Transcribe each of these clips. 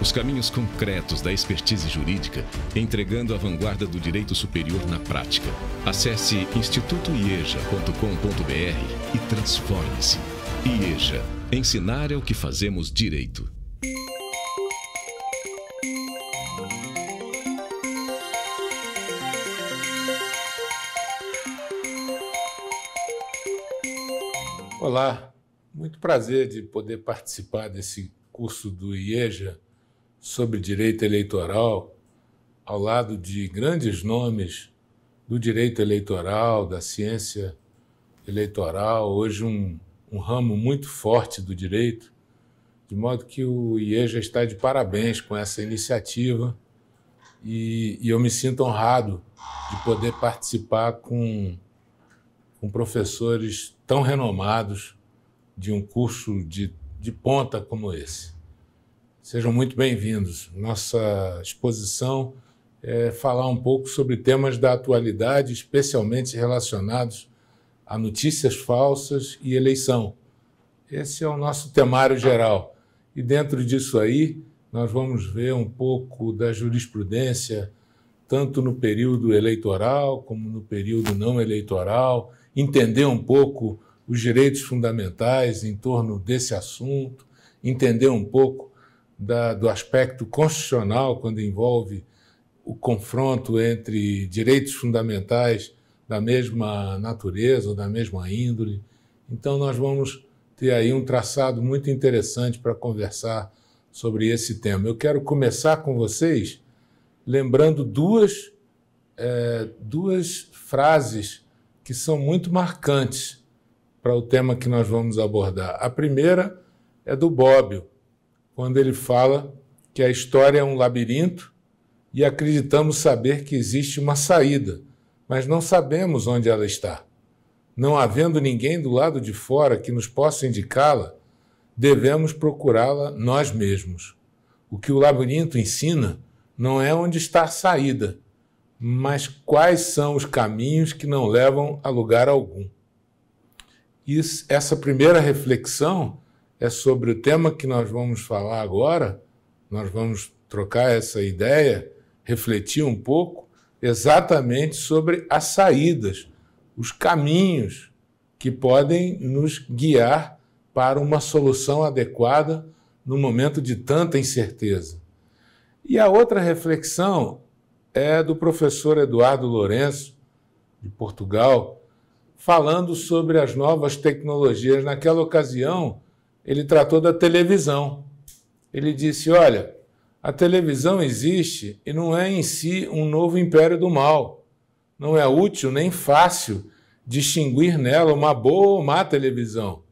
Os caminhos concretos da expertise jurídica, entregando a vanguarda do direito superior na prática. Acesse institutoieja.com.br e transforme-se. IEJA. Ensinar é o que fazemos direito. Olá, muito prazer de poder participar desse curso do IEJA sobre direito eleitoral, ao lado de grandes nomes do direito eleitoral, da ciência eleitoral, hoje um ramo muito forte do direito, de modo que o IEJA está de parabéns com essa iniciativa e eu me sinto honrado de poder participar com professores tão renomados de um curso de ponta como esse. Sejam muito bem-vindos. Nossa exposição é falar um pouco sobre temas da atualidade, especialmente relacionados a notícias falsas e eleição. Esse é o nosso temário geral. E dentro disso aí, nós vamos ver um pouco da jurisprudência, tanto no período eleitoral como no período não eleitoral, entender um pouco os direitos fundamentais em torno desse assunto, entender um pouco do aspecto constitucional quando envolve o confronto entre direitos fundamentais da mesma natureza ou da mesma índole. Então, nós vamos ter aí um traçado muito interessante para conversar sobre esse tema. Eu quero começar com vocês lembrando duas frases que são muito marcantes para o tema que nós vamos abordar. A primeira é do Bobbio, quando ele fala que a história é um labirinto e acreditamos saber que existe uma saída, mas não sabemos onde ela está. Não havendo ninguém do lado de fora que nos possa indicá-la, devemos procurá-la nós mesmos. O que o labirinto ensina não é onde está a saída, mas quais são os caminhos que não levam a lugar algum. Essa primeira reflexão é sobre o tema que nós vamos falar agora. Nós vamos trocar essa ideia, refletir um pouco exatamente sobre as saídas, os caminhos que podem nos guiar para uma solução adequada no momento de tanta incerteza. E a outra reflexão é do professor Eduardo Lourenço, de Portugal, falando sobre as novas tecnologias. Naquela ocasião, ele tratou da televisão. Ele disse, olha, a televisão existe e não é em si um novo império do mal. Não é útil nem fácil distinguir nela uma boa ou má televisão.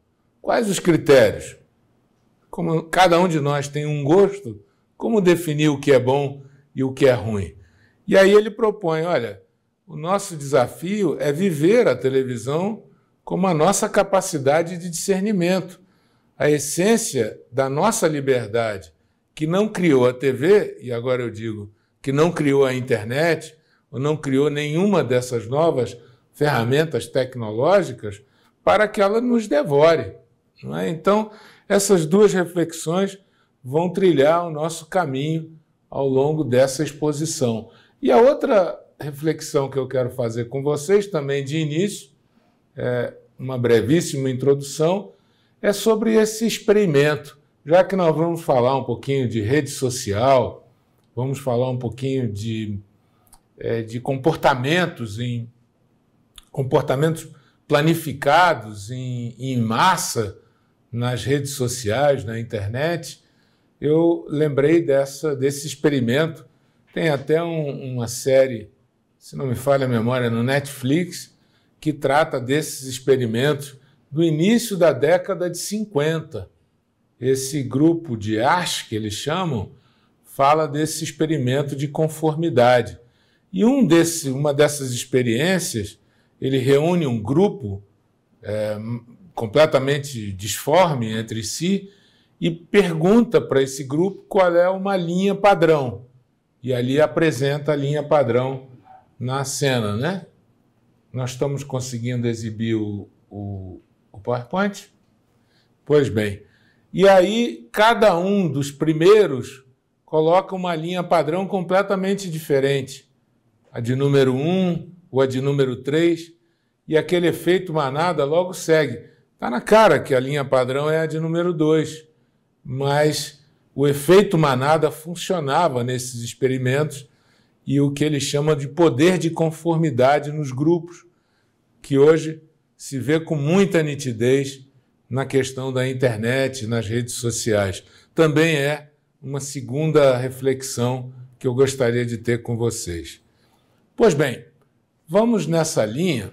Quais os critérios? Como cada um de nós tem um gosto, como definir o que é bom e o que é ruim? E aí ele propõe, olha, o nosso desafio é viver a televisão como a nossa capacidade de discernimento, a essência da nossa liberdade, que não criou a TV, e agora eu digo que não criou a internet, ou não criou nenhuma dessas novas ferramentas tecnológicas para que ela nos devore. Não é? Então, essas duas reflexões vão trilhar o nosso caminho ao longo dessa exposição. E a outra reflexão que eu quero fazer com vocês, também de início, uma brevíssima introdução, é sobre esse experimento. Já que nós vamos falar um pouquinho de rede social, vamos falar um pouquinho de comportamentos planificados em massa nas redes sociais, na internet, eu lembrei desse experimento. Tem até uma série, se não me falha a memória, no Netflix, que trata desses experimentos do início da década de 50. Esse grupo de Asch, que eles chamam, fala desse experimento de conformidade. E uma dessas experiências, ele reúne um grupo completamente disforme entre si e pergunta para esse grupo qual é uma linha padrão. E ali apresenta a linha padrão na cena, né? Nós estamos conseguindo exibir o PowerPoint? Pois bem. E aí, cada um dos primeiros coloca uma linha padrão completamente diferente. A de número 1 ou a de número 3, e aquele efeito manada logo segue. Está na cara que a linha padrão é a de número 2, mas o efeito manada funcionava nesses experimentos e o que ele chama de poder de conformidade nos grupos, que hoje se vê com muita nitidez na questão da internet, nas redes sociais. Também é uma segunda reflexão que eu gostaria de ter com vocês. Pois bem, vamos nessa linha,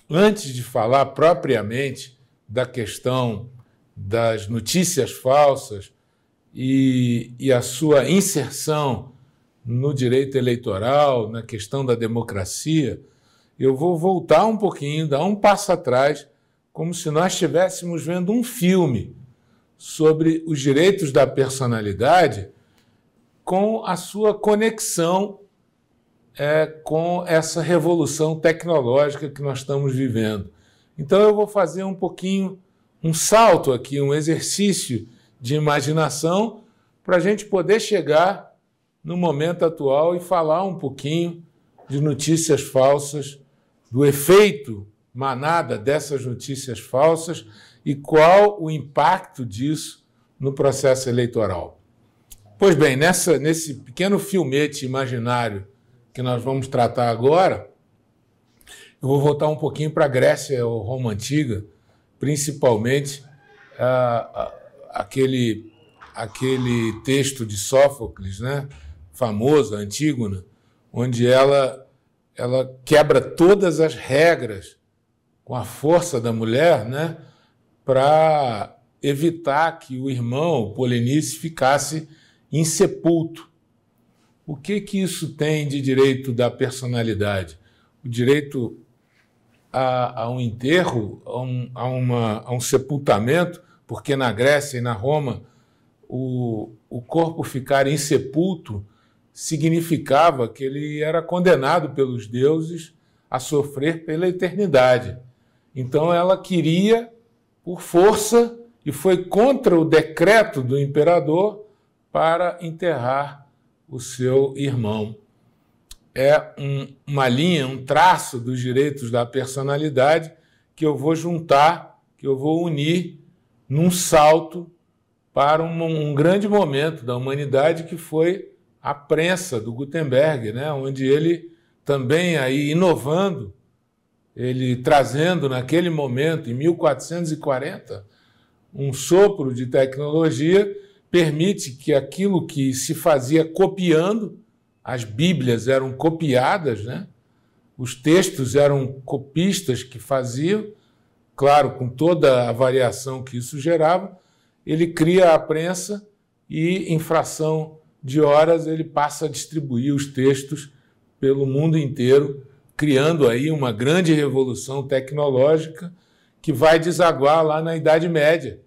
antes de falar propriamente da questão das notícias falsas e a sua inserção no direito eleitoral, na questão da democracia, eu vou voltar um pouquinho, dar um passo atrás, como se nós estivéssemos vendo um filme sobre os direitos da personalidade com a sua conexão com essa revolução tecnológica que nós estamos vivendo. Então eu vou fazer um pouquinho, um salto aqui, um exercício de imaginação para a gente poder chegar no momento atual e falar um pouquinho de notícias falsas, do efeito manada dessas notícias falsas e qual o impacto disso no processo eleitoral. Pois bem, nesse pequeno filmete imaginário que nós vamos tratar agora, eu vou voltar um pouquinho para a Grécia ou Roma Antiga, principalmente aquele texto de Sófocles, né, famoso, Antígona, onde ela quebra todas as regras com a força da mulher, né, para evitar que o irmão Polinice ficasse insepulto. O que isso tem de direito da personalidade? O direito a um enterro, a um sepultamento, porque na Grécia e na Roma o corpo ficar insepulto significava que ele era condenado pelos deuses a sofrer pela eternidade. Então ela queria, por força, e foi contra o decreto do imperador para enterrar o seu irmão. É uma linha, um traço dos direitos da personalidade que eu vou juntar, que eu vou unir num salto para um grande momento da humanidade que foi a prensa do Gutenberg, né? Onde ele também aí inovando, ele trazendo naquele momento, em 1440, um sopro de tecnologia, permite que aquilo que se fazia copiando, as Bíblias eram copiadas, né? Os textos eram copistas que faziam, claro, com toda a variação que isso gerava, ele cria a prensa e, em fração de horas, ele passa a distribuir os textos pelo mundo inteiro, criando aí uma grande revolução tecnológica que vai desaguar lá na Idade Média,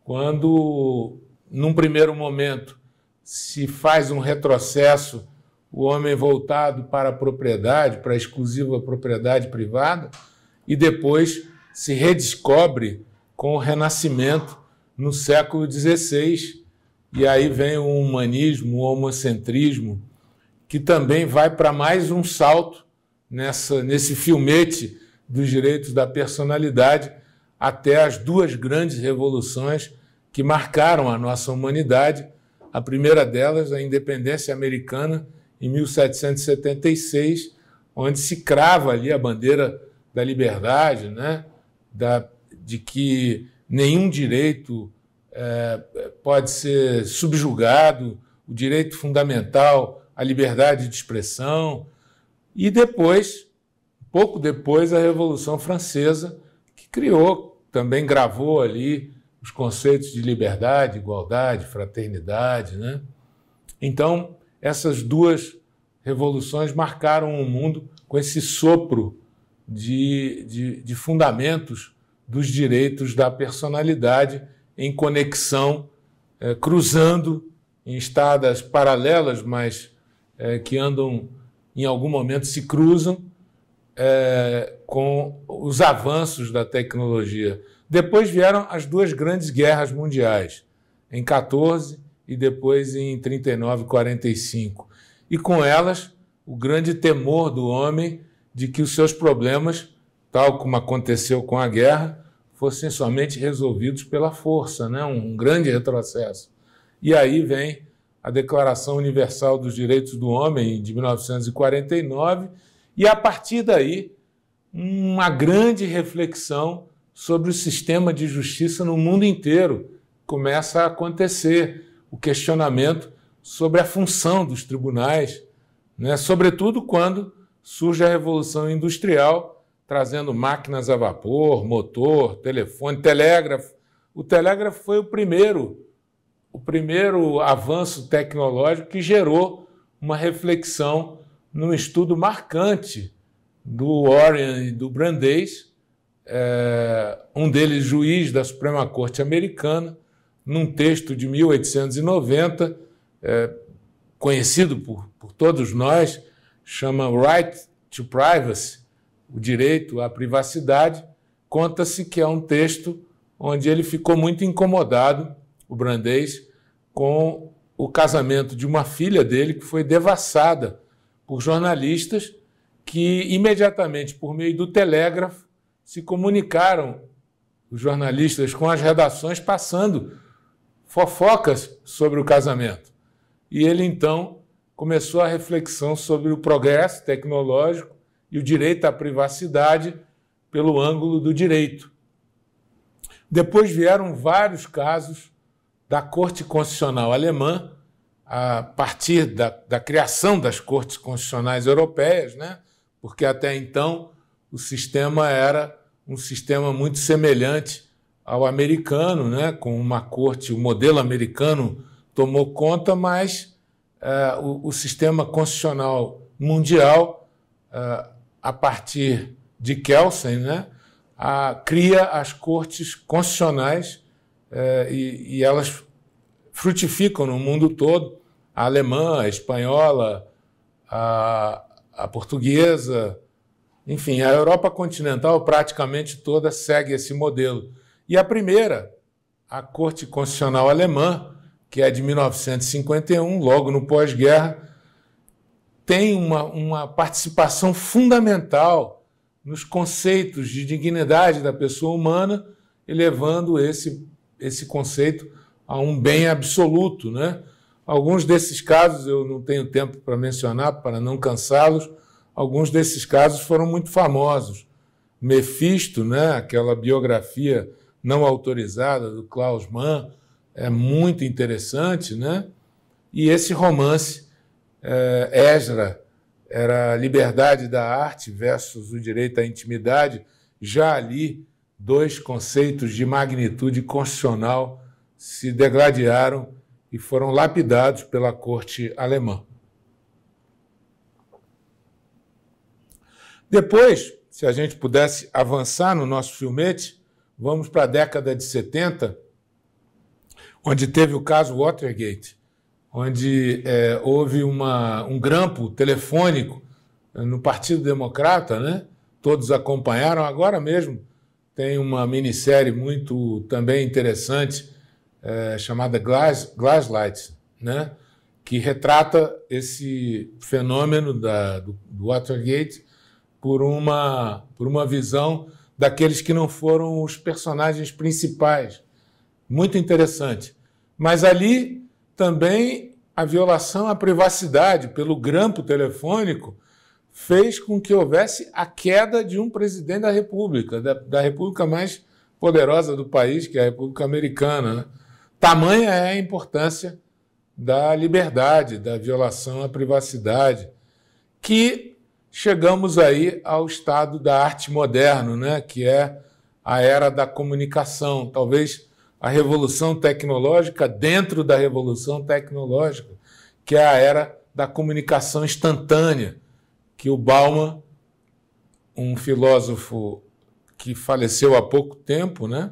quando, num primeiro momento, se faz um retrocesso, o homem voltado para a propriedade, para a exclusiva propriedade privada, e depois se redescobre com o Renascimento no século XVI, e aí vem o humanismo, o homocentrismo, que também vai para mais um salto nesse filmete dos direitos da personalidade até as duas grandes revoluções que marcaram a nossa humanidade. A primeira delas, a independência americana, em 1776, onde se crava ali a bandeira da liberdade, né? De que nenhum direito pode ser subjugado, o direito fundamental, a liberdade de expressão. E depois, pouco depois, a Revolução Francesa, que criou, também gravou ali os conceitos de liberdade, igualdade, fraternidade, né? Então, essas duas revoluções marcaram o mundo com esse sopro de fundamentos dos direitos da personalidade em conexão, cruzando em estradas paralelas, mas que andam, em algum momento, se cruzam com os avanços da tecnologia. Depois vieram as duas grandes guerras mundiais, em 14 e depois em 39 e 45. E com elas, o grande temor do homem de que os seus problemas, tal como aconteceu com a guerra, fossem somente resolvidos pela força, né? Um grande retrocesso. E aí vem a Declaração Universal dos Direitos do Homem, de 1949, e a partir daí, uma grande reflexão sobre o sistema de justiça no mundo inteiro começa a acontecer, o questionamento sobre a função dos tribunais, né? Sobretudo quando surge a Revolução Industrial, trazendo máquinas a vapor, motor, telefone, telégrafo. O telégrafo foi o primeiro avanço tecnológico que gerou uma reflexão num estudo marcante do Warren e do Brandeis, um deles juiz da Suprema Corte Americana, num texto de 1890, conhecido por todos nós, chama Right to Privacy, o direito à privacidade. Conta-se que é um texto onde ele ficou muito incomodado, o Brandeis, com o casamento de uma filha dele que foi devassada por jornalistas que imediatamente, por meio do telégrafo, se comunicaram, os jornalistas, com as redações, passando fofocas sobre o casamento. E ele, então, começou a reflexão sobre o progresso tecnológico e o direito à privacidade pelo ângulo do direito. Depois vieram vários casos da Corte Constitucional Alemã, a partir da criação das Cortes Constitucionais Europeias, né? Porque até então o sistema era um sistema muito semelhante ao americano, né? Com uma corte, o modelo americano tomou conta, mas o sistema constitucional mundial, a partir de Kelsen, né? Cria as cortes constitucionais e elas frutificam no mundo todo, a alemã, a espanhola, a portuguesa, enfim, a Europa continental praticamente toda segue esse modelo. E a primeira, a Corte Constitucional Alemã, que é de 1951, logo no pós-guerra, tem uma participação fundamental nos conceitos de dignidade da pessoa humana, elevando esse conceito a um bem absoluto, né? Alguns desses casos, eu não tenho tempo para mencionar, para não cansá-los, alguns desses casos foram muito famosos. Mephisto, né? Aquela biografia não autorizada do Klaus Mann, é muito interessante, né? E esse romance, Esdra, era a liberdade da arte versus o direito à intimidade, já ali dois conceitos de magnitude constitucional se degladiaram e foram lapidados pela corte alemã. Depois, se a gente pudesse avançar no nosso filmete, vamos para a década de 70, onde teve o caso Watergate, onde houve um grampo telefônico no Partido Democrata, né? Todos acompanharam. Agora mesmo tem uma minissérie muito também interessante, chamada Gaslight, né? Que retrata esse fenômeno do Watergate por uma visão daqueles que não foram os personagens principais. Muito interessante. Mas ali também a violação à privacidade pelo grampo telefônico fez com que houvesse a queda de um presidente da República, da República mais poderosa do país, que é a República Americana, né? Tamanha é a importância da liberdade, da violação à privacidade, que chegamos aí ao estado da arte moderno, né? Que é a era da comunicação, talvez a revolução tecnológica dentro da revolução tecnológica, que é a era da comunicação instantânea, que o Bauman, um filósofo que faleceu há pouco tempo, né,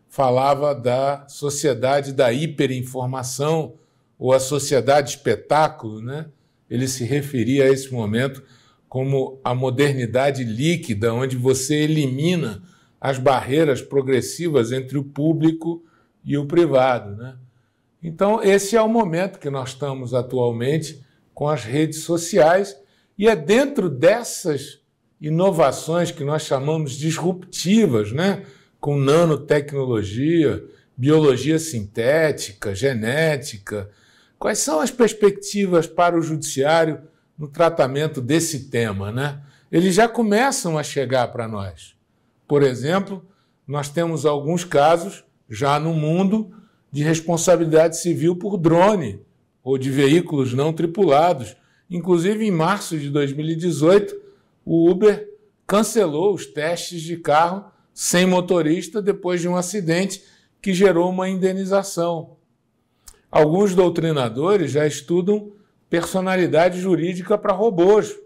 falava da sociedade da hiperinformação, ou a sociedade espetáculo, né? Ele se referia a esse momento como a modernidade líquida, onde você elimina as barreiras progressivas entre o público e o privado, né? Então, esse é o momento que nós estamos atualmente com as redes sociais, e é dentro dessas inovações que nós chamamos disruptivas, né? Com nanotecnologia, biologia sintética, genética. Quais são as perspectivas para o judiciário no tratamento desse tema, né? Eles já começam a chegar para nós. Por exemplo, nós temos alguns casos já no mundo de responsabilidade civil por drone ou de veículos não tripulados. Inclusive, em março de 2018, o Uber cancelou os testes de carro sem motorista depois de um acidente que gerou uma indenização. Alguns doutrinadores já estudam personalidade jurídica para robôs.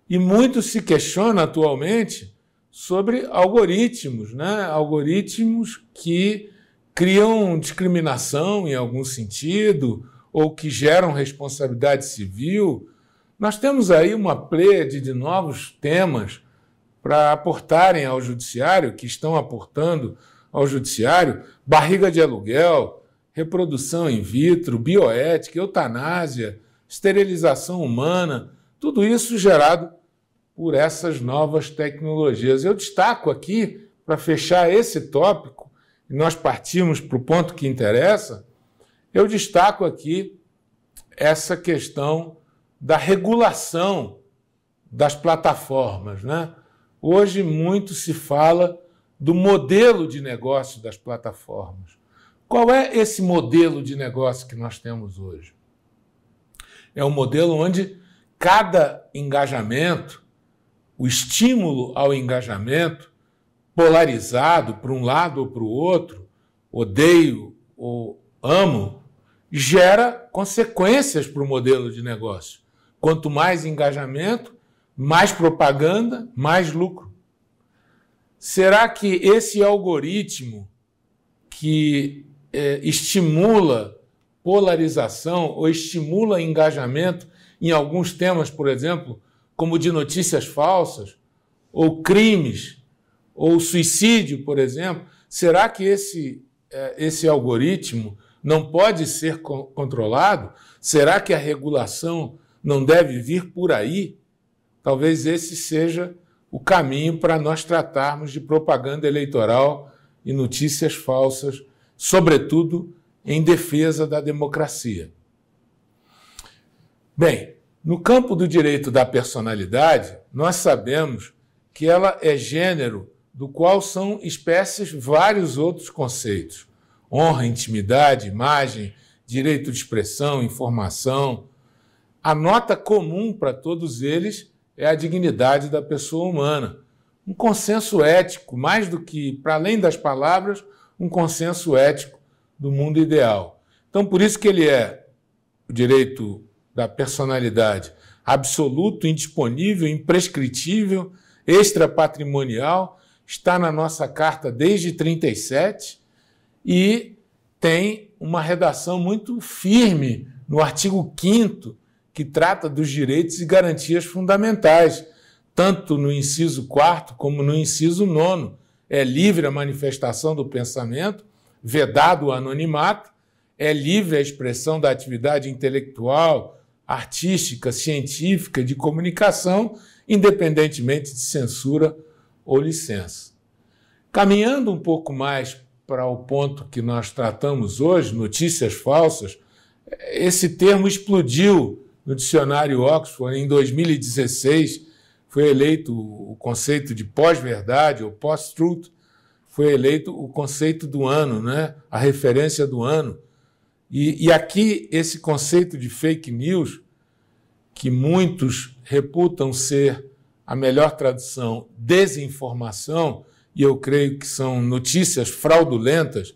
E muito se questiona atualmente sobre algoritmos, né? Algoritmos que criam discriminação em algum sentido ou que geram responsabilidade civil. Nós temos aí uma pleiade de novos temas para aportarem ao judiciário, que estão aportando ao judiciário: barriga de aluguel, reprodução in vitro, bioética, eutanásia, esterilização humana, tudo isso gerado por essas novas tecnologias. Eu destaco aqui, para fechar esse tópico, e nós partimos para o ponto que interessa, eu destaco aqui essa questão da regulação das plataformas, né? Hoje muito se fala do modelo de negócio das plataformas. Qual é esse modelo de negócio que nós temos hoje? É um modelo onde cada engajamento, o estímulo ao engajamento, polarizado para um lado ou para o outro, odeio ou amo, gera consequências para o modelo de negócio. Quanto mais engajamento, mais propaganda, mais lucro. Será que esse algoritmo que estimula polarização ou estimula engajamento em alguns temas, por exemplo, como de notícias falsas, ou crimes, ou suicídio, por exemplo, será que esse algoritmo não pode ser controlado? Será que a regulação não deve vir por aí? Talvez esse seja o caminho para nós tratarmos de propaganda eleitoral e notícias falsas, sobretudo em defesa da democracia. Bem, no campo do direito da personalidade, nós sabemos que ela é gênero do qual são espécies vários outros conceitos: honra, intimidade, imagem, direito de expressão, informação. A nota comum para todos eles é a dignidade da pessoa humana. Um consenso ético, mais do que, para além das palavras, um consenso ético do mundo ideal. Então, por isso que ele é o direito da personalidade absoluto, indisponível, imprescritível, extrapatrimonial, está na nossa Carta desde 1937 e tem uma redação muito firme no artigo 5º, que trata dos direitos e garantias fundamentais, tanto no inciso 4º como no inciso 9º. É livre a manifestação do pensamento, vedado o anonimato, é livre a expressão da atividade intelectual, artística, científica, de comunicação, independentemente de censura ou licença. Caminhando um pouco mais para o ponto que nós tratamos hoje, notícias falsas, esse termo explodiu no dicionário Oxford em 2016, foi eleito o conceito de pós-verdade ou post-truth, foi eleito o conceito do ano, né? A referência do ano. E aqui esse conceito de fake news, que muitos reputam ser a melhor tradução, desinformação, e eu creio que são notícias fraudulentas,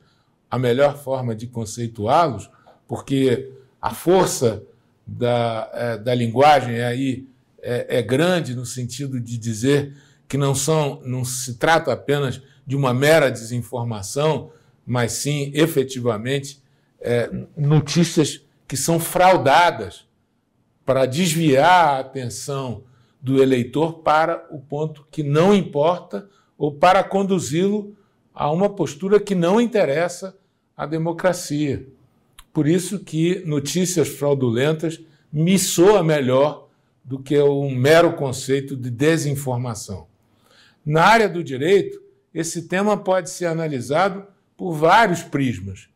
a melhor forma de conceituá-los, porque a força da linguagem aí é grande no sentido de dizer que não se trata apenas de uma mera desinformação, mas sim, efetivamente, notícias que são fraudadas para desviar a atenção do eleitor para o ponto que não importa ou para conduzi-lo a uma postura que não interessa à democracia. Por isso que notícias fraudulentas me soa melhor do que um mero conceito de desinformação. Na área do direito, esse tema pode ser analisado por vários prismas: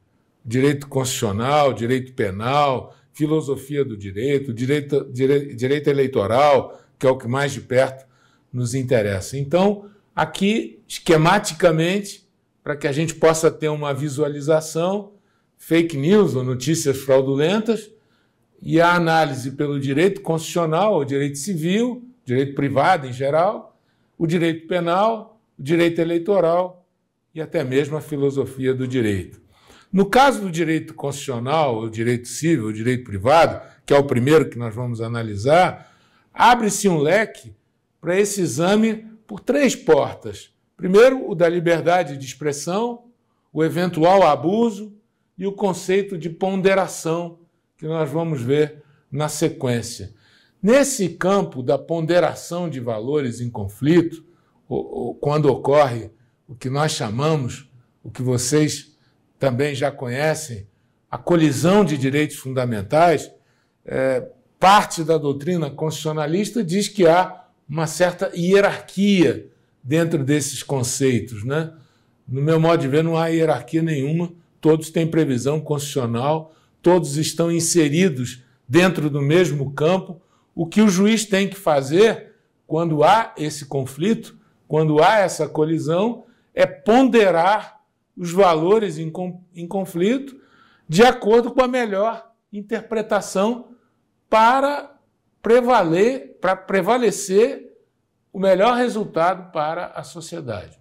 direito constitucional, direito penal, filosofia do direito, direito eleitoral, que é o que mais de perto nos interessa. Então, aqui, esquematicamente, para que a gente possa ter uma visualização, fake news ou notícias fraudulentas, e a análise pelo direito constitucional, o direito civil, direito privado em geral, o direito penal, o direito eleitoral e até mesmo a filosofia do direito. No caso do direito constitucional, o direito civil, o direito privado, que é o primeiro que nós vamos analisar, abre-se um leque para esse exame por 3 portas. Primeiro, o da liberdade de expressão, o eventual abuso e o conceito de ponderação, que nós vamos ver na sequência. Nesse campo da ponderação de valores em conflito, quando ocorre o que nós chamamos, o que vocês também já conhecem, a colisão de direitos fundamentais, parte da doutrina constitucionalista diz que há uma certa hierarquia dentro desses conceitos, né? No meu modo de ver, não há hierarquia nenhuma, todos têm previsão constitucional, todos estão inseridos dentro do mesmo campo. O que o juiz tem que fazer quando há esse conflito, quando há essa colisão, é ponderar os valores em conflito de acordo com a melhor interpretação para prevalecer o melhor resultado para a sociedade.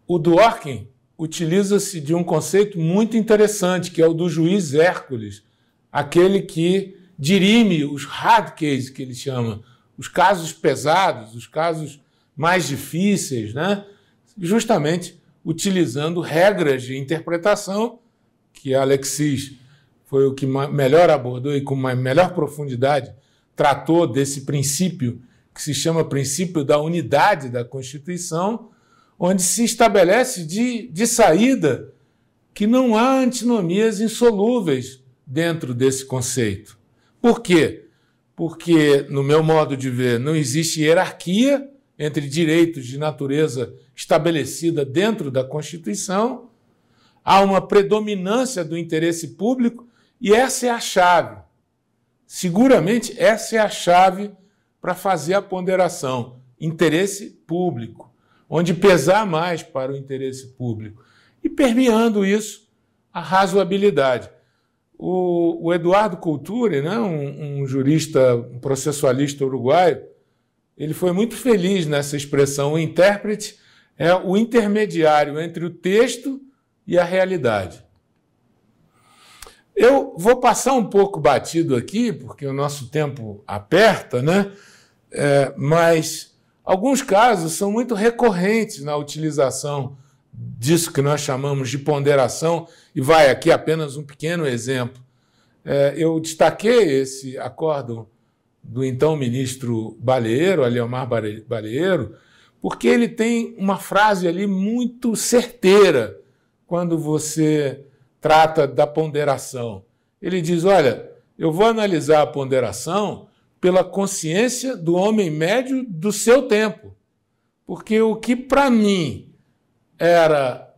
O Dworkin utiliza-se de um conceito muito interessante, que é o do juiz Hércules, aquele que dirime os hard cases, que ele chama, os casos pesados, os casos mais difíceis, né? Justamente utilizando regras de interpretação, que Alexis foi o que melhor abordou e com melhor profundidade tratou desse princípio, que se chama princípio da unidade da Constituição, onde se estabelece de saída que não há antinomias insolúveis dentro desse conceito. Por quê? Porque, no meu modo de ver, não existe hierarquia entre direitos de natureza estabelecida dentro da Constituição, há uma predominância do interesse público e essa é a chave. Seguramente, essa é a chave para fazer a ponderação. Interesse público, onde pesar mais para o interesse público. E permeando isso, a razoabilidade. O Eduardo Culturi, né, um jurista, um processualista uruguaio, ele foi muito feliz nessa expressão. O intérprete é o intermediário entre o texto e a realidade. Eu vou passar um pouco batido aqui, porque o nosso tempo aperta, né? Mas alguns casos são muito recorrentes na utilização disso que nós chamamos de ponderação, e vai aqui apenas um pequeno exemplo. Eu destaquei esse acórdão do então ministro Baleiro, Aliomar Baleiro, porque ele tem uma frase ali muito certeira quando você trata da ponderação. Ele diz, olha, eu vou analisar a ponderação pela consciência do homem médio do seu tempo, porque o que para mim era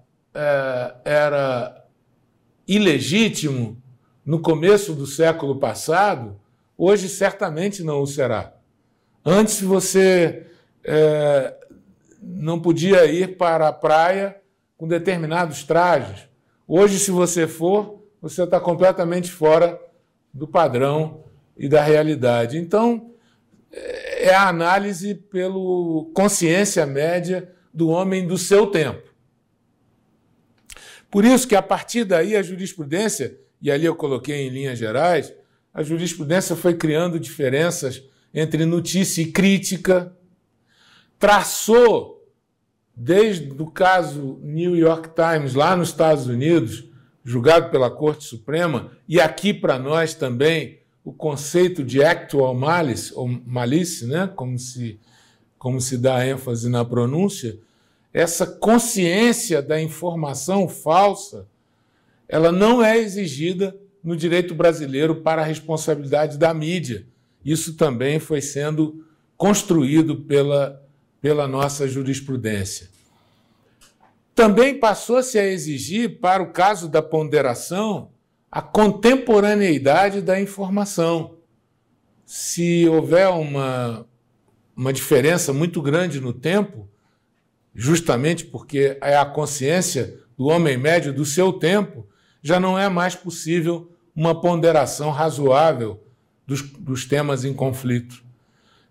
ilegítimo no começo do século passado, hoje certamente não o será. Antes você não podia ir para a praia com determinados trajes. Hoje, se você for, você está completamente fora do padrão e da realidade. Então, é a análise pela consciência média do homem do seu tempo. Por isso que, a partir daí, a jurisprudência, e ali eu coloquei em linhas gerais, a jurisprudência foi criando diferenças entre notícia e crítica, traçou, desde o caso New York Times, lá nos Estados Unidos, julgado pela Corte Suprema, e aqui para nós também, o conceito de actual malice, ou malice, né? como se dá ênfase na pronúncia, essa consciência da informação falsa ela não é exigida no direito brasileiro para a responsabilidade da mídia. Isso também foi sendo construído pela nossa jurisprudência. Também passou-se a exigir, para o caso da ponderação, a contemporaneidade da informação. Se houver uma diferença muito grande no tempo, justamente porque é a consciência do homem médio do seu tempo, já não é mais possível uma ponderação razoável dos temas em conflito.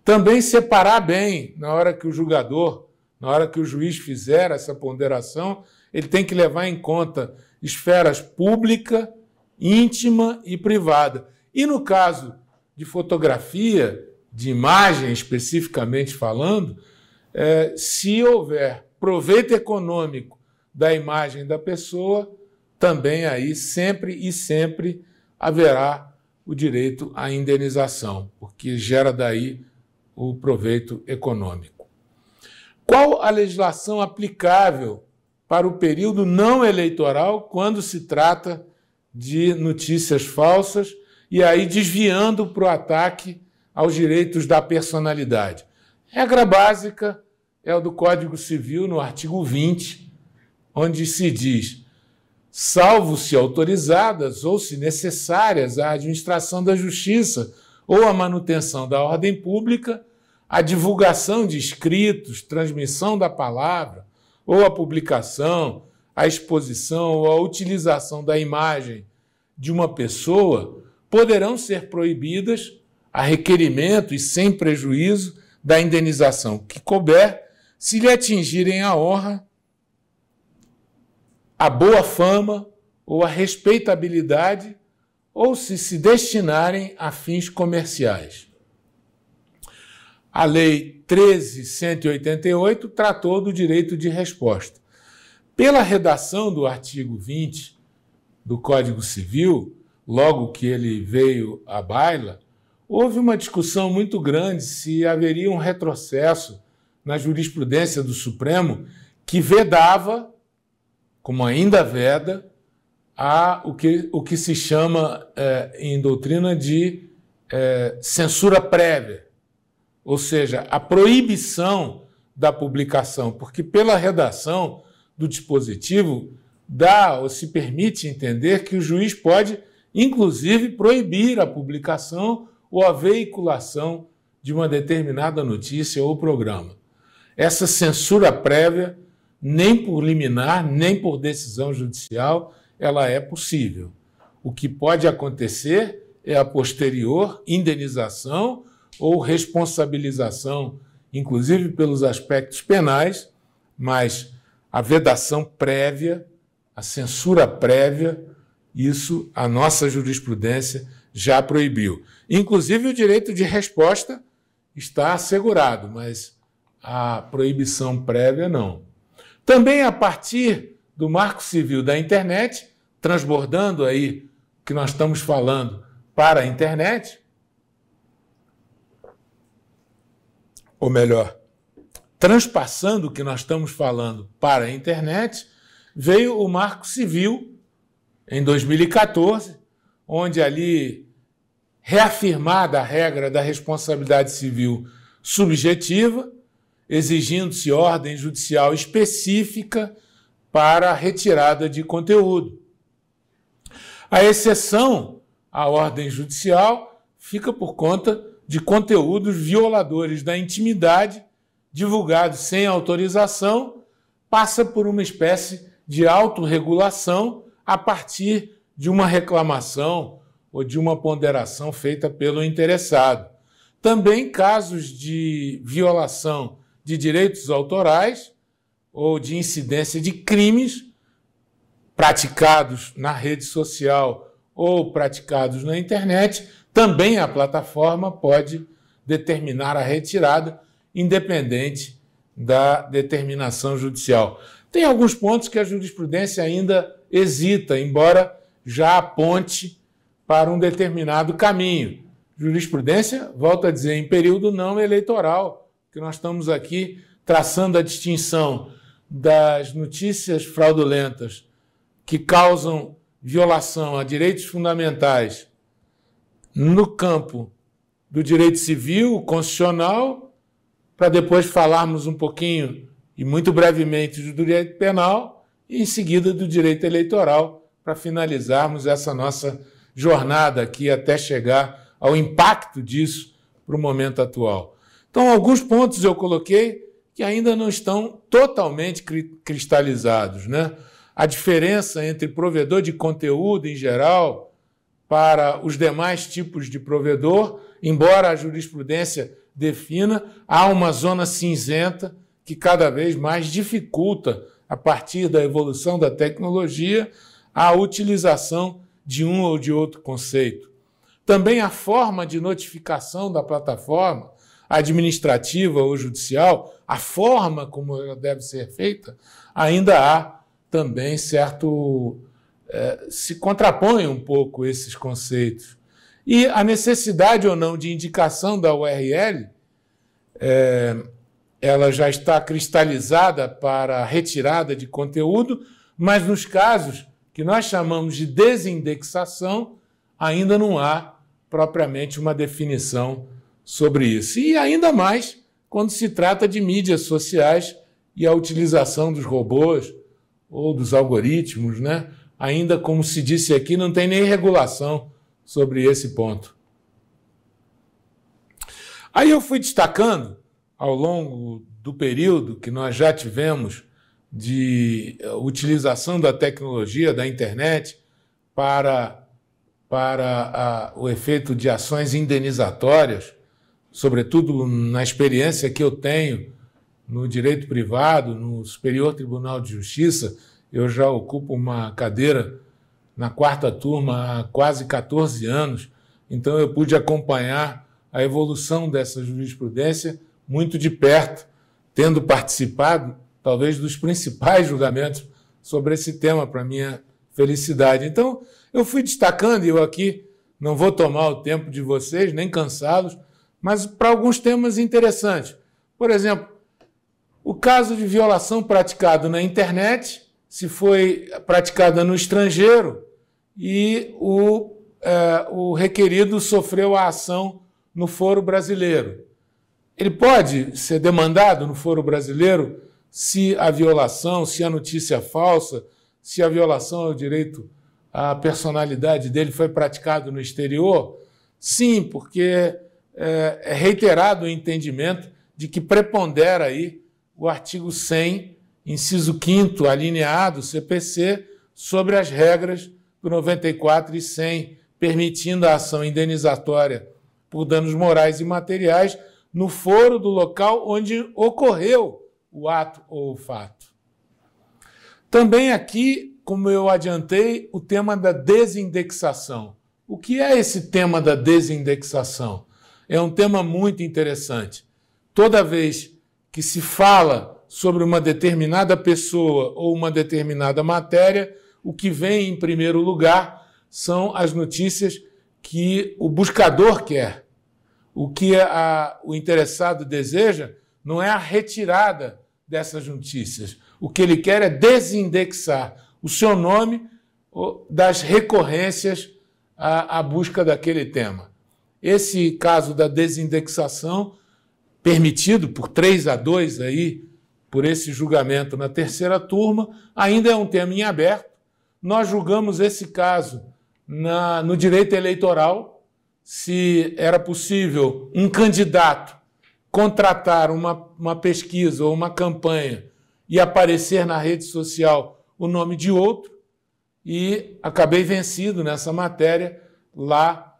Também separar bem, na hora que o julgador, na hora que o juiz fizer essa ponderação, ele tem que levar em conta esferas pública, íntima e privada. E no caso de fotografia, de imagem especificamente falando, se houver proveito econômico da imagem da pessoa, também aí sempre haverá o direito à indenização, porque gera daí o proveito econômico. Qual a legislação aplicável para o período não eleitoral quando se trata de notícias falsas e aí desviando para o ataque aos direitos da personalidade? Regra básica é o do Código Civil, no artigo 20, onde se diz: salvo se autorizadas ou se necessárias à administração da justiça ou à manutenção da ordem pública, a divulgação de escritos, transmissão da palavra, ou a publicação, a exposição ou a utilização da imagem de uma pessoa, poderão ser proibidas a requerimento e sem prejuízo da indenização que couber, se lhe atingirem a honra, a boa fama ou a respeitabilidade, ou se destinarem a fins comerciais. A Lei 13.188 tratou do direito de resposta. Pela redação do artigo 20 do Código Civil, logo que ele veio à baila, houve uma discussão muito grande se haveria um retrocesso na jurisprudência do Supremo que vedava, como ainda veda, o que se chama em doutrina de censura prévia, ou seja, a proibição da publicação, porque pela redação do dispositivo dá ou se permite entender que o juiz pode, inclusive, proibir a publicação ou a veiculação de uma determinada notícia ou programa. Essa censura prévia, nem por liminar, nem por decisão judicial, ela é possível. O que pode acontecer é a posterior indenização ou responsabilização, inclusive pelos aspectos penais, mas a vedação prévia, a censura prévia, isso a nossa jurisprudência já proibiu. Inclusive o direito de resposta está assegurado, mas a proibição prévia não. Também a partir do Marco Civil da Internet, transbordando aí o que nós estamos falando para a internet, ou melhor, transpassando o que nós estamos falando para a internet, veio o Marco Civil em 2014, onde ali reafirmada a regra da responsabilidade civil subjetiva, exigindo-se ordem judicial específica para a retirada de conteúdo. A exceção à ordem judicial fica por conta de conteúdos violadores da intimidade, divulgados sem autorização, passa por uma espécie de autorregulação a partir de uma reclamação ou de uma ponderação feita pelo interessado. Também casos de violação de direitos autorais ou de incidência de crimes praticados na rede social ou praticados na internet, também a plataforma pode determinar a retirada, independente da determinação judicial. Tem alguns pontos que a jurisprudência ainda hesita, embora já aponte para um determinado caminho. Jurisprudência, volto a dizer, em período não eleitoral, que nós estamos aqui traçando a distinção das notícias fraudulentas que causam violação a direitos fundamentais no campo do direito civil, constitucional, para depois falarmos um pouquinho, e muito brevemente, do direito penal, e em seguida do direito eleitoral, para finalizarmos essa nossa jornada aqui até chegar ao impacto disso para o momento atual. Então, alguns pontos eu coloquei que ainda não estão totalmente cristalizados, né? A diferença entre provedor de conteúdo em geral para os demais tipos de provedor, embora a jurisprudência defina, há uma zona cinzenta que cada vez mais dificulta, a partir da evolução da tecnologia, a utilização de um ou de outro conceito. Também a forma de notificação da plataforma, administrativa ou judicial, a forma como ela deve ser feita, ainda há também certo... se contrapõem um pouco esses conceitos. E a necessidade ou não de indicação da URL, ela já está cristalizada para a retirada de conteúdo, mas nos casos que nós chamamos de desindexação, ainda não há propriamente uma definição sobre isso. E ainda mais quando se trata de mídias sociais e a utilização dos robôs ou dos algoritmos, né? Ainda, como se disse aqui, não tem nem regulação sobre esse ponto. Aí eu fui destacando, ao longo do período que nós já tivemos de utilização da tecnologia, da internet, para o efeito de ações indenizatórias, sobretudo na experiência que eu tenho no direito privado, no Superior Tribunal de Justiça. Eu já ocupo uma cadeira na 4ª turma há quase 14 anos, então eu pude acompanhar a evolução dessa jurisprudência muito de perto, tendo participado, talvez, dos principais julgamentos sobre esse tema, para minha felicidade. Então, eu fui destacando, e eu aqui não vou tomar o tempo de vocês, nem cansá-los, mas para alguns temas interessantes. Por exemplo, o caso de violação praticado na internet, se foi praticada no estrangeiro e o requerido sofreu a ação no foro brasileiro. Ele pode ser demandado no foro brasileiro se a violação, se a notícia falsa, se a violação ao direito à personalidade dele foi praticado no exterior? Sim, porque é reiterado o entendimento de que prepondera aí o artigo 100, inciso 5º, alineado, CPC, sobre as regras do 94 e 100, permitindo a ação indenizatória por danos morais e materiais no foro do local onde ocorreu o ato ou o fato. Também aqui, como eu adiantei, o tema da desindexação. O que é esse tema da desindexação? É um tema muito interessante. Toda vez que se fala sobre uma determinada pessoa ou uma determinada matéria, o que vem em primeiro lugar são as notícias que o buscador quer. O que o interessado deseja não é a retirada dessas notícias. O que ele quer é desindexar o seu nome das recorrências à busca daquele tema. Esse caso da desindexação, permitido por 3-2 aí, por esse julgamento na 3ª turma, ainda é um tema em aberto. Nós julgamos esse caso no direito eleitoral, se era possível um candidato contratar uma pesquisa ou uma campanha e aparecer na rede social o nome de outro, e acabei vencido nessa matéria lá,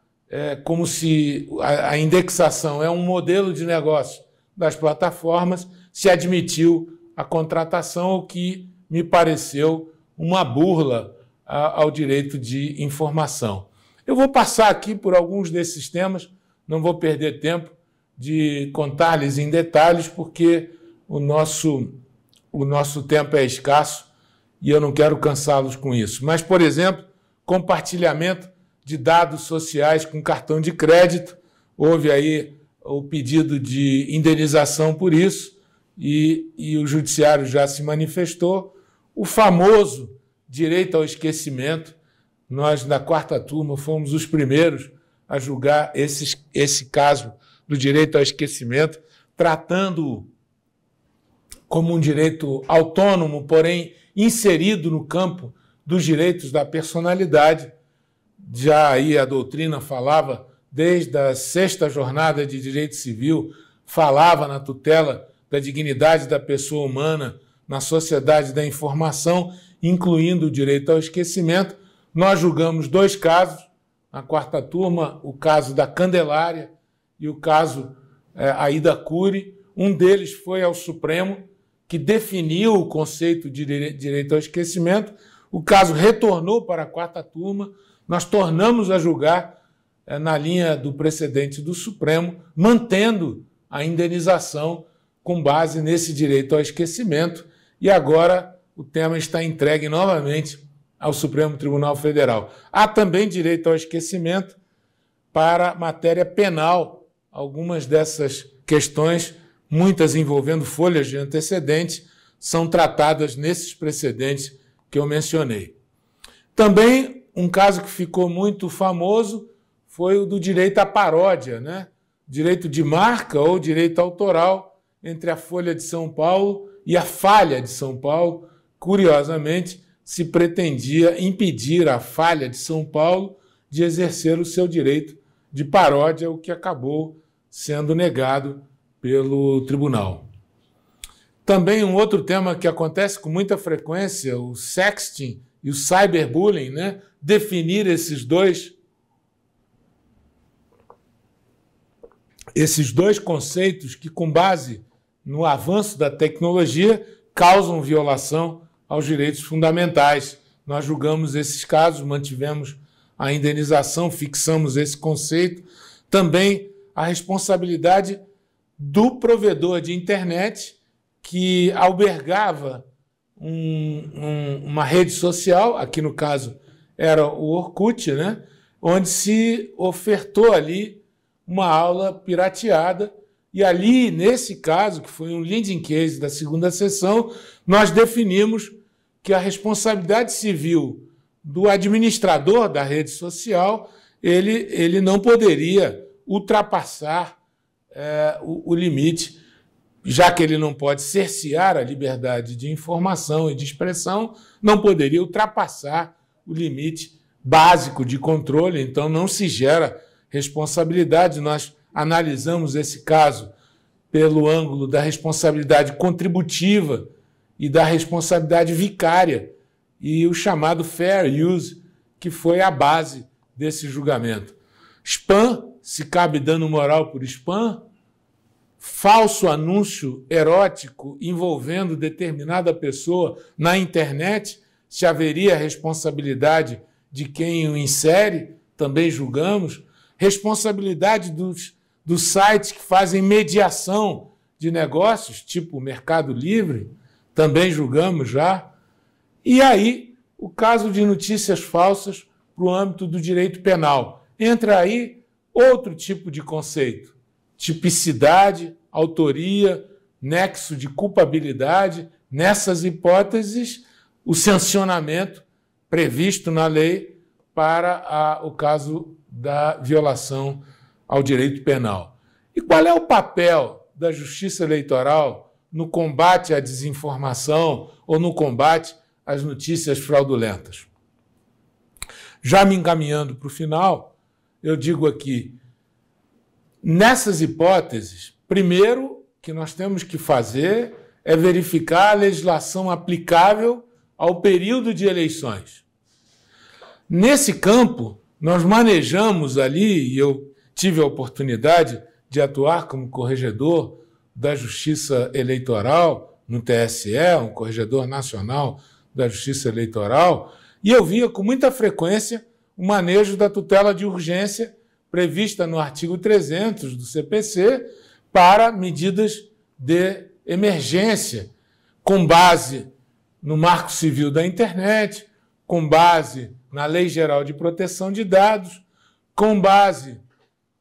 como se a indexação é um modelo de negócio das plataformas, se admitiu a contratação, o que me pareceu uma burla ao direito de informação. Eu vou passar aqui por alguns desses temas, não vou perder tempo de contar-lhes em detalhes, porque o nosso tempo é escasso e eu não quero cansá-los com isso. Mas, por exemplo, compartilhamento de dados sociais com cartão de crédito, houve aí o pedido de indenização por isso e o judiciário já se manifestou. O famoso direito ao esquecimento, nós, da quarta turma, fomos os primeiros a julgar esse caso do direito ao esquecimento, tratando-o como um direito autônomo, porém inserido no campo dos direitos da personalidade. Já aí a doutrina falava, desde a 6ª Jornada de Direito Civil, falava na tutela da dignidade da pessoa humana na sociedade da informação, incluindo o direito ao esquecimento. Nós julgamos 2 casos, na quarta turma, o caso da Candelária e o caso Aida Cury. Um deles foi ao Supremo, que definiu o conceito de direito ao esquecimento. O caso retornou para a quarta turma, nós tornamos a julgar na linha do precedente do Supremo, mantendo a indenização com base nesse direito ao esquecimento, e agora o tema está entregue novamente ao Supremo Tribunal Federal. Há também direito ao esquecimento para matéria penal. Algumas dessas questões, muitas envolvendo folhas de antecedentes, são tratadas nesses precedentes que eu mencionei. Também um caso que ficou muito famoso foi o do direito à paródia, né? Direito de marca ou direito autoral entre a Folha de São Paulo e a Falha de São Paulo. Curiosamente, se pretendia impedir a Falha de São Paulo de exercer o seu direito de paródia, o que acabou sendo negado pelo tribunal. Também um outro tema que acontece com muita frequência, o sexting e o cyberbullying, né? Definir esses dois conceitos que, com base no avanço da tecnologia, causam violação aos direitos fundamentais. Nós julgamos esses casos, mantivemos a indenização, fixamos esse conceito. Também a responsabilidade do provedor de internet que albergava uma rede social, aqui no caso era o Orkut, né? Onde se ofertou ali uma aula pirateada, e ali, nesse caso, que foi um leading case da segunda sessão, nós definimos que a responsabilidade civil do administrador da rede social, ele não poderia ultrapassar o limite, já que ele não pode cercear a liberdade de informação e de expressão, não poderia ultrapassar o limite básico de controle, então não se gera responsabilidade. Nós analisamos esse caso pelo ângulo da responsabilidade contributiva e da responsabilidade vicária, e o chamado fair use, que foi a base desse julgamento. Spam, se cabe dano moral por spam, falso anúncio erótico envolvendo determinada pessoa na internet, se haveria responsabilidade de quem o insere, também julgamos. Responsabilidade dos sites que fazem mediação de negócios, tipo Mercado Livre, também julgamos já. E aí, o caso de notícias falsas para o âmbito do direito penal. Entra aí outro tipo de conceito: tipicidade, autoria, nexo de culpabilidade. Nessas hipóteses, o sancionamento previsto na lei para o caso da violação ao direito penal. E qual é o papel da Justiça Eleitoral no combate à desinformação ou no combate às notícias fraudulentas? Já me encaminhando para o final, eu digo aqui, nessas hipóteses, primeiro que nós temos que fazer é verificar a legislação aplicável ao período de eleições. Nesse campo, nós manejamos ali, e eu tive a oportunidade de atuar como corregedor da Justiça Eleitoral no TSE, um corregedor nacional da Justiça Eleitoral, e eu via com muita frequência o manejo da tutela de urgência prevista no artigo 300 do CPC para medidas de emergência, com base no Marco Civil da Internet, com base na Lei Geral de Proteção de Dados, com base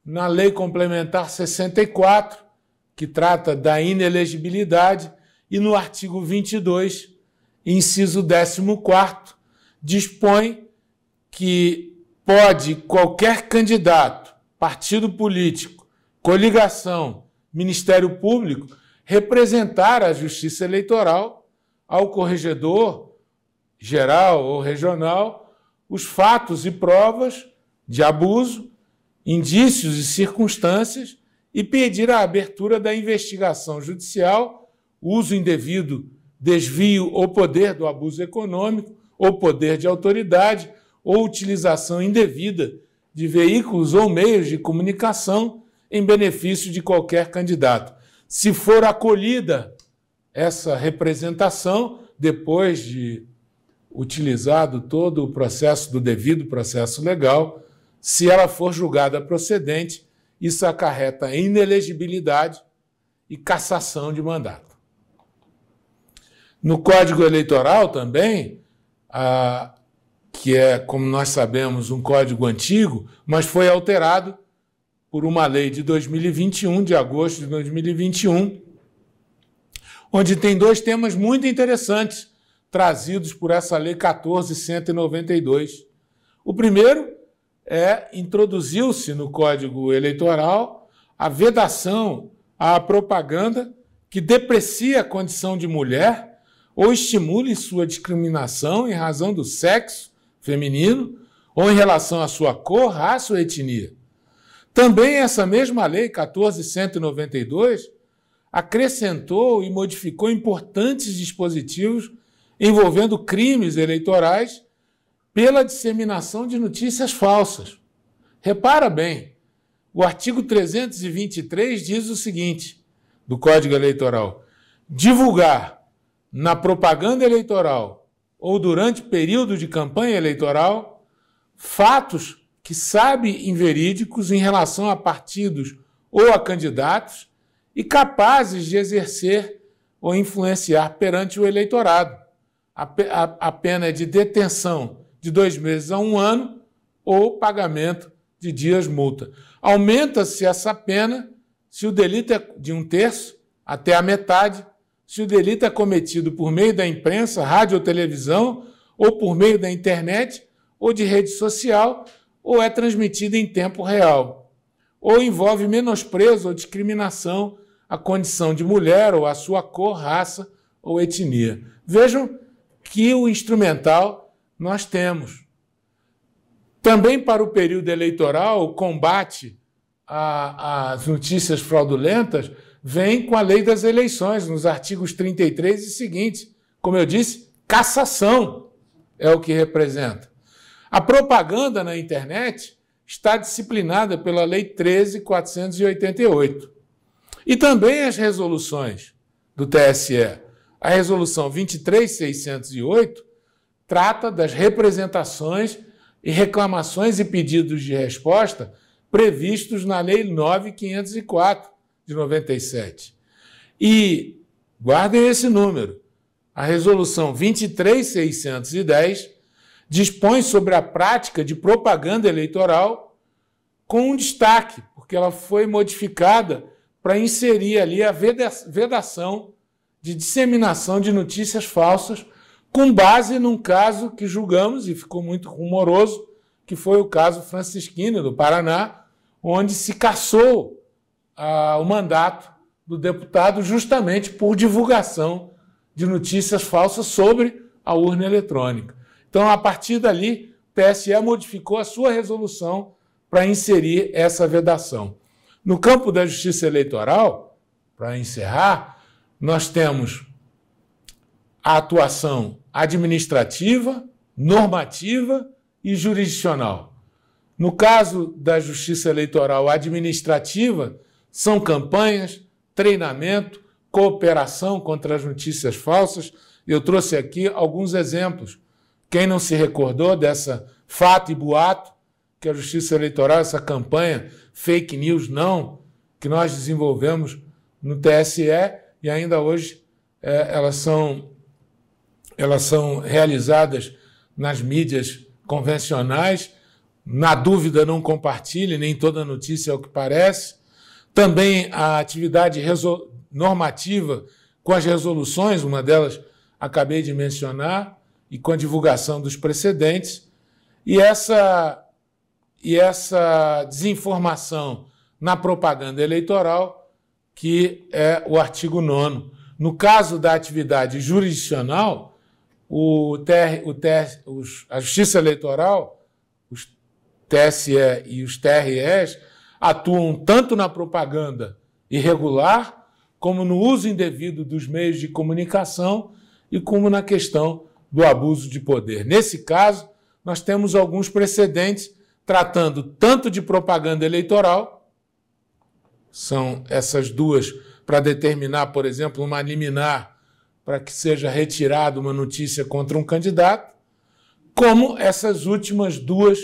na Lei Complementar 64, que trata da inelegibilidade, e no artigo 22, inciso 14º, dispõe que pode qualquer candidato, partido político, coligação, Ministério Público, representar a Justiça Eleitoral ao corregedor geral ou regional os fatos e provas de abuso, indícios e circunstâncias e pedir a abertura da investigação judicial, uso indevido, desvio ou poder do abuso econômico, ou poder de autoridade, ou utilização indevida de veículos ou meios de comunicação em benefício de qualquer candidato. Se for acolhida essa representação, depois de utilizado todo o processo do devido processo legal, se ela for julgada procedente, isso acarreta inelegibilidade e cassação de mandato. No Código Eleitoral também, que é, como nós sabemos, um código antigo, mas foi alterado por uma lei de 2021, de agosto de 2021, onde tem dois temas muito interessantes trazidos por essa Lei 14.192. O primeiro introduziu-se no Código Eleitoral a vedação à propaganda que deprecia a condição de mulher ou estimule sua discriminação em razão do sexo feminino ou em relação à sua cor, raça ou etnia. Também essa mesma Lei 14.192 acrescentou e modificou importantes dispositivos envolvendo crimes eleitorais pela disseminação de notícias falsas. Repara bem, o artigo 323 diz o seguinte, do Código Eleitoral: divulgar na propaganda eleitoral ou durante período de campanha eleitoral fatos que sabe inverídicos em relação a partidos ou a candidatos e capazes de exercer ou influenciar perante o eleitorado. A pena é de detenção de 2 meses a 1 ano ou pagamento de dias multa. Aumenta-se essa pena se o delito é de 1/3 até a metade, se o delito é cometido por meio da imprensa, rádio ou televisão, ou por meio da internet ou de rede social, ou é transmitido em tempo real, ou envolve menosprezo ou discriminação à condição de mulher ou à sua cor, raça ou etnia. Vejam que o instrumental nós temos. Também para o período eleitoral, o combate às notícias fraudulentas vem com a Lei das Eleições, nos artigos 33 e seguintes. Como eu disse, cassação é o que representa. A propaganda na internet está disciplinada pela Lei 13.488. E também as resoluções do TSE. A resolução 23.608 trata das representações e reclamações e pedidos de resposta previstos na Lei 9.504, de 97. E, guardem esse número, a resolução 23.610 dispõe sobre a prática de propaganda eleitoral com um destaque, porque ela foi modificada para inserir ali a vedação de disseminação de notícias falsas com base num caso que julgamos e ficou muito rumoroso, que foi o caso Francisquini, do Paraná, onde se cassou o mandato do deputado justamente por divulgação de notícias falsas sobre a urna eletrônica. Então, a partir dali, o TSE modificou a sua resolução para inserir essa vedação. No campo da justiça eleitoral, para encerrar, nós temos a atuação administrativa, normativa e jurisdicional. No caso da justiça eleitoral administrativa, são campanhas, treinamento, cooperação contra as notícias falsas. Eu trouxe aqui alguns exemplos. Quem não se recordou dessa fato e boato, que a Justiça Eleitoral, essa campanha Fake News Não, que nós desenvolvemos no TSE e ainda hoje elas são realizadas nas mídias convencionais. Na dúvida, não compartilhe, nem toda notícia é o que parece. Também a atividade normativa com as resoluções, uma delas acabei de mencionar, e com a divulgação dos precedentes. E essa desinformação na propaganda eleitoral, que é o artigo 9º. No caso da atividade jurisdicional, a Justiça Eleitoral, os TSE e os TREs, atuam tanto na propaganda irregular, como no uso indevido dos meios de comunicação e como na questão do abuso de poder. Nesse caso, nós temos alguns precedentes tratando tanto de propaganda eleitoral, são essas duas para determinar, por exemplo, uma liminar para que seja retirada uma notícia contra um candidato, como essas últimas duas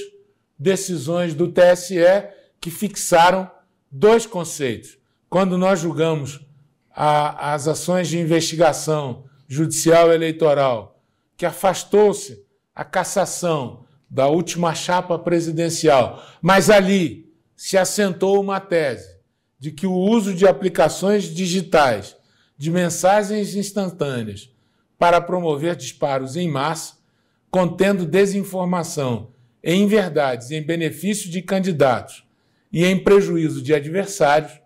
decisões do TSE que fixaram dois conceitos. Quando nós julgamos as ações de investigação judicial eleitoral, que afastou-se a cassação da última chapa presidencial, mas ali se assentou uma tese de que o uso de aplicações digitais, de mensagens instantâneas, para promover disparos em massa, contendo desinformação e inverdades em benefício de candidatos e em prejuízo de adversários,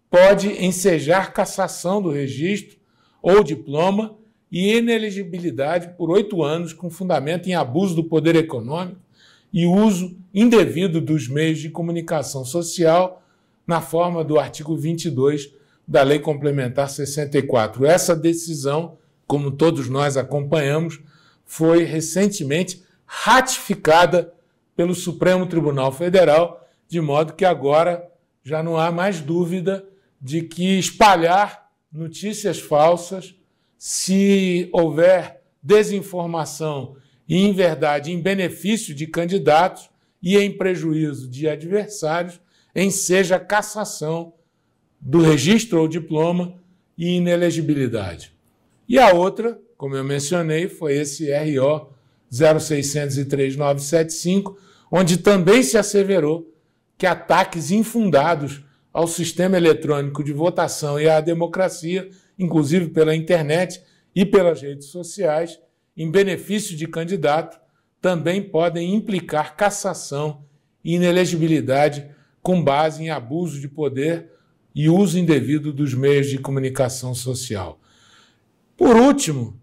pode ensejar cassação do registro ou diploma e inelegibilidade por 8 anos com fundamento em abuso do poder econômico e uso indevido dos meios de comunicação social na forma do artigo 22 da Lei Complementar 64. Essa decisão, como todos nós acompanhamos, foi recentemente ratificada pelo Supremo Tribunal Federal, de modo que agora já não há mais dúvida de que espalhar notícias falsas, se houver desinformação e inverdade em benefício de candidatos e em prejuízo de adversários, enseja cassação do registro ou diploma e inelegibilidade. E a outra, como eu mencionei, foi esse RO 0603-975, onde também se asseverou que ataques infundados ao sistema eletrônico de votação e à democracia, inclusive pela internet e pelas redes sociais, em benefício de candidato, também podem implicar cassação e inelegibilidade com base em abuso de poder e uso indevido dos meios de comunicação social. Por último,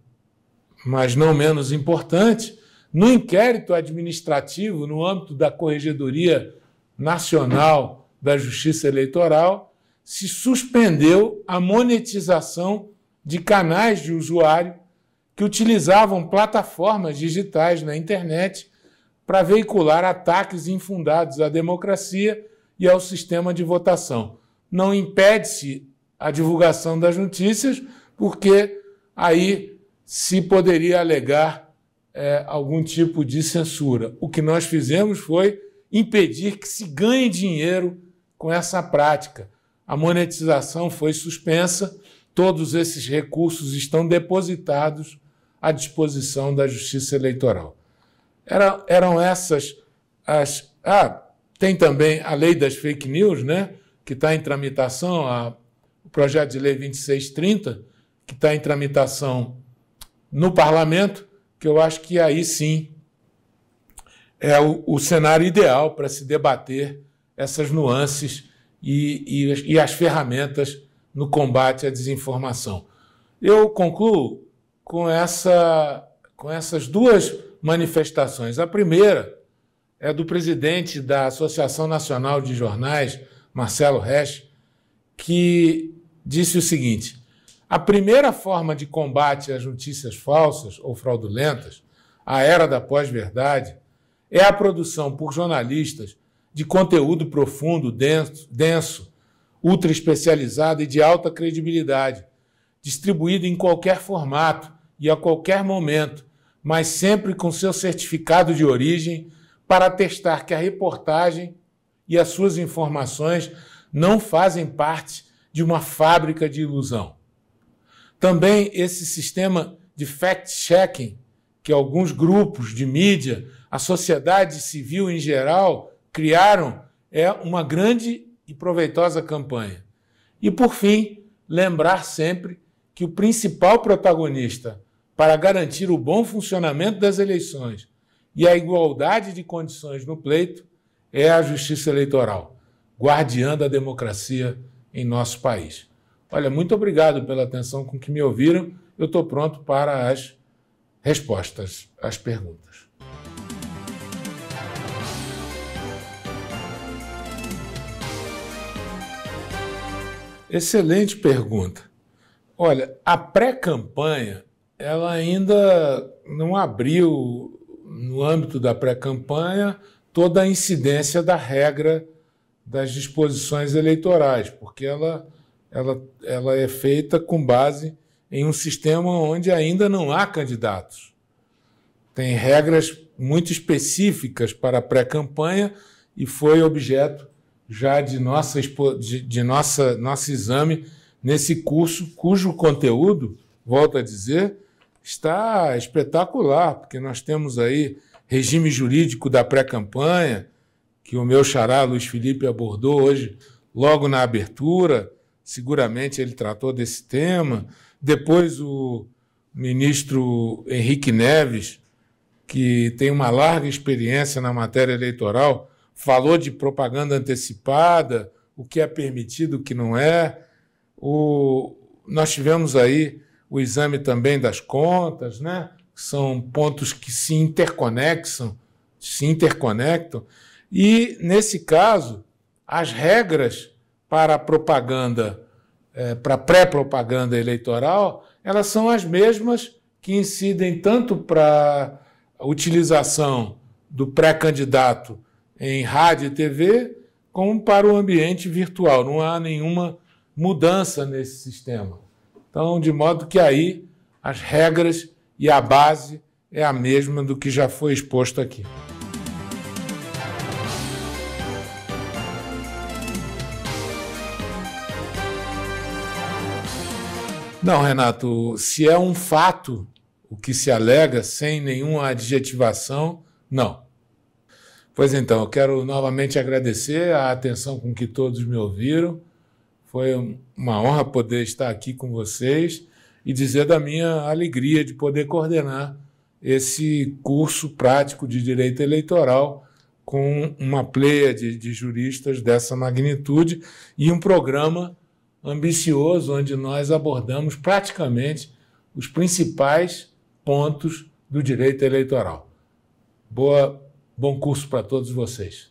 mas não menos importante, no inquérito administrativo no âmbito da Corregedoria Nacional da Justiça Eleitoral, se suspendeu a monetização de canais de usuário que utilizavam plataformas digitais na internet para veicular ataques infundados à democracia e ao sistema de votação. Não impede-se a divulgação das notícias, porque aí se poderia alegar algum tipo de censura. O que nós fizemos foi impedir que se ganhe dinheiro com essa prática. A monetização foi suspensa, todos esses recursos estão depositados à disposição da Justiça Eleitoral. Eram essas as... tem também a lei das fake news, né, que está em tramitação, o projeto de lei 2630, que está em tramitação no Parlamento, que eu acho que aí sim é o cenário ideal para se debater essas nuances e as ferramentas no combate à desinformação. Eu concluo com essas duas manifestações. A primeira é do presidente da Associação Nacional de Jornais, Marcelo Resch, que disse o seguinte: a primeira forma de combate às notícias falsas ou fraudulentas, a era da pós-verdade, é a produção por jornalistas de conteúdo profundo, denso, ultra especializado e de alta credibilidade, distribuído em qualquer formato e a qualquer momento, mas sempre com seu certificado de origem, para atestar que a reportagem e as suas informações não fazem parte de uma fábrica de ilusão. Também esse sistema de fact-checking que alguns grupos de mídia, a sociedade civil em geral, criaram, é uma grande e proveitosa campanha. E, por fim, lembrar sempre que o principal protagonista para garantir o bom funcionamento das eleições e a igualdade de condições no pleito é a Justiça Eleitoral, guardiã da democracia em nosso país. Olha, muito obrigado pela atenção com que me ouviram. Eu estou pronto para as respostas às perguntas. Excelente pergunta. Olha, a pré-campanha, ela ainda não abriu, no âmbito da pré-campanha, toda a incidência da regra das disposições eleitorais, porque ela é feita com base em um sistema onde ainda não há candidatos. Tem regras muito específicas para a pré-campanha e foi objeto já de nosso exame nesse curso, cujo conteúdo, volto a dizer, está espetacular, porque nós temos aí regime jurídico da pré-campanha, que o meu xará Luiz Felipe abordou hoje, logo na abertura, seguramente ele tratou desse tema. Depois o ministro Henrique Neves, que tem uma larga experiência na matéria eleitoral, falou de propaganda antecipada, o que é permitido, o que não é. Nós tivemos aí o exame também das contas, né? São pontos que se interconectam, e, nesse caso, as regras para a propaganda, para a pré-propaganda eleitoral, elas são as mesmas que incidem tanto para a utilização do pré-candidato em rádio e TV, como para o ambiente virtual. Não há nenhuma mudança nesse sistema. Então, de modo que aí as regras e a base é a mesma do que já foi exposto aqui. Não, Renato, se é um fato o que se alega, sem nenhuma adjetivação, não. Pois então, eu quero novamente agradecer a atenção com que todos me ouviram. Foi uma honra poder estar aqui com vocês e dizer da minha alegria de poder coordenar esse curso prático de direito eleitoral com uma pleiade de juristas dessa magnitude e um programa ambicioso onde nós abordamos praticamente os principais pontos do direito eleitoral. Bom curso para todos vocês.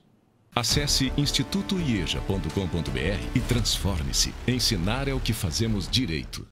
Acesse institutoieja.com.br e transforme-se. Ensinar é o que fazemos direito.